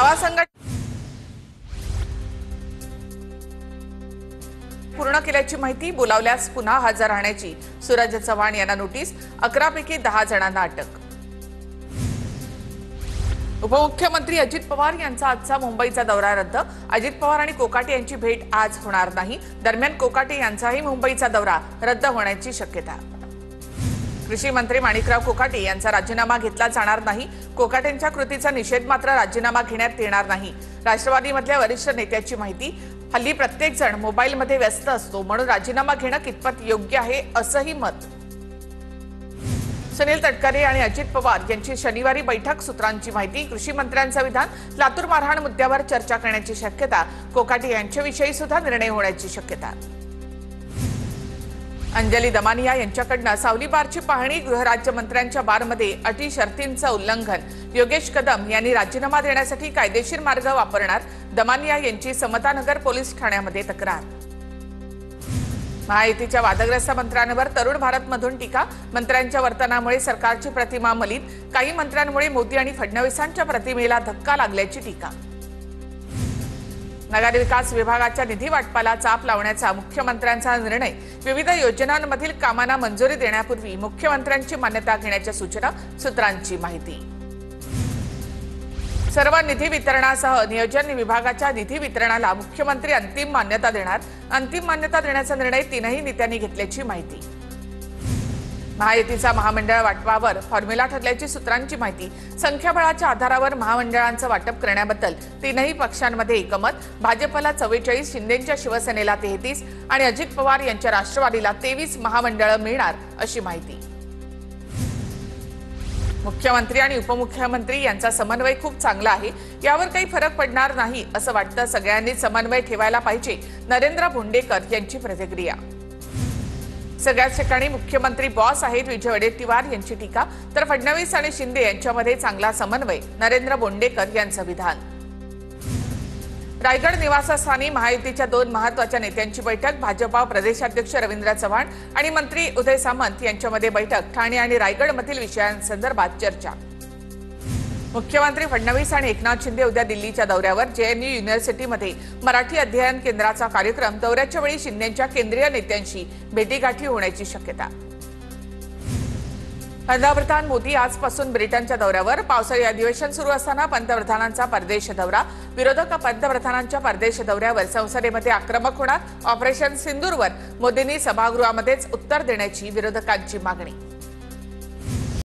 डावा संघ पूर्ण केल्याची माहिती, बोलावल्यास पुन्हा हजर राहण्याची सूरज चव्हाण यांना नोटीस, 11 पैकी 10 जणांना अटक। उपमुख्यमंत्री अजित पवार यांचा आजचा मुंबईचा दौरा रद्द, अजित पवार आणि कोकाटे यांची भेट आज होणार नाही। दरम्यान कोकाटे यांचाही मुंबईचा दौरा रद्द होण्याची शक्यता। कृषी मंत्री माणिकराव कोकाटे यांचा राजीनामा घेतला जाणार नाही, कोकाटेंच्या कृतीचा निषेध मात्र राजीनामा घेण्यात येणार नाही। राष्ट्रवादीमधल्या वरिष्ठ नेत्याची माहिती, हल्ली प्रत्येक जण मोबाईलमध्ये व्यस्त असतो, म्हणून राजीनामा घेणं कितपत योग्य आहे असंही मत। सुनील तटकरे आणि अजित पवार यांची शनिवारी बैठक, सूत्रांची माहिती, कृषी मंत्र्यांचं विधान, लातूर मारहाण मुद्द्यावर चर्चा करण्याची शक्यता, कोकाटे यांच्याविषयी सुद्धा निर्णय होण्याची शक्यता। अंजली दमानिया यांच्याकडनं सावली बारची पाहणी, गृहराज्यमंत्र्यांच्या बारमध्ये अटी शर्तींचं उल्लंघन, योगेश कदम यांनी राजीनामा देण्यासाठी कायदेशीर मार्ग वापरणार, दमानिया यांची समतानगर पोलीस ठाण्यामध्ये तक्रार। महायुतीच्या वादग्रस्त मंत्र्यांवर तरुण भारतमधून टीका, मंत्र्यांच्या वर्तनामुळे सरकारची प्रतिमा मलिन, काही मंत्र्यांमुळे मोदी आणि फडणवीसांच्या प्रतिमेला धक्का लागल्याची टीका। नगर विकास विभागाच्या निधी वाटपाला चाप लावण्याचा मुख्यमंत्र्यांचा निर्णय, विविध योजनांमधील कामांना मंजुरी देण्यापूर्वी मुख्यमंत्र्यांची मान्यता घेण्याच्या सूचना, सूत्रांची माहिती। सर्व निधी वितरणासह नियोजन विभागाच्या निधी वितरणाला मुख्यमंत्री अंतिम मान्यता देणार, अंतिम मान्यता देण्याचा निर्णय तीनही नेत्यांनी घेतल्याची माहिती। महायुतीचा महामंडळ वाटपावर फॉर्म्युला ठरल्याची सूत्रांची माहिती, संख्याबळाच्या आधारावर महामंडळांचं वाटप करण्याबद्दल तीनही पक्षांमध्ये एकमत, भाजपला 44, शिंदेच्या शिवसेनेला 33 आणि अजित पवार यांच्या राष्ट्रवादीला 23 महामंडळं मिळणार अशी माहिती। मुख्यमंत्री आणि उपमुख्यमंत्री यांचा समन्वय खूप चांगला आहे, यावर काही फरक पडणार नाही असं वाटतं, सगळ्यांनी समन्वय ठेवायला पाहिजे, नरेंद्र बोंडेकर यांची प्रतिक्रिया। सगळ्याच ठिकाणी मुख्यमंत्री बॉस आहेत, विजय वडेट्टीवार यांची टीका, तर फडणवीस आणि शिंदे यांच्यामध्ये चांगला समन्वय, नरेंद्र बोंडेकर यांचं विधान। रायगड निवासस्थानी महायुतीच्या 2 महत्त्वाच्या नेत्यांची बैठक, भाजपा प्रदेशाध्यक्ष रवींद्र चव्हाण आणि मंत्री उदय सामंत यांच्यामध्ये बैठक, ठाणे आणि रायगडमधील विषयांसंदर्भात चर्चा। मुख्यमंत्री फडणवीस आणि एकनाथ शिंदे उद्या दिल्लीच्या दौऱ्यावर, JNU युनिव्हर्सिटीमध्ये मराठी अध्ययन केंद्राचा कार्यक्रम, दौऱ्याच्या वेळी शिंदेच्या केंद्रीय नेत्यांशी भेटीगाठी होण्याची शक्यता। पंतप्रधान मोदी आजपासून ब्रिटनच्या दौऱ्यावर, पावसाळी अधिवेशन सुरू असताना पंतप्रधानांचा परदेश दौरा, विरोधक पंतप्रधानांच्या परदेश दौऱ्यावर संसदेमध्ये आक्रमक होणार, ऑपरेशन सिंदूरवर मोदींनी सभागृहामध्येच उत्तर देण्याची विरोधकांची मागणी।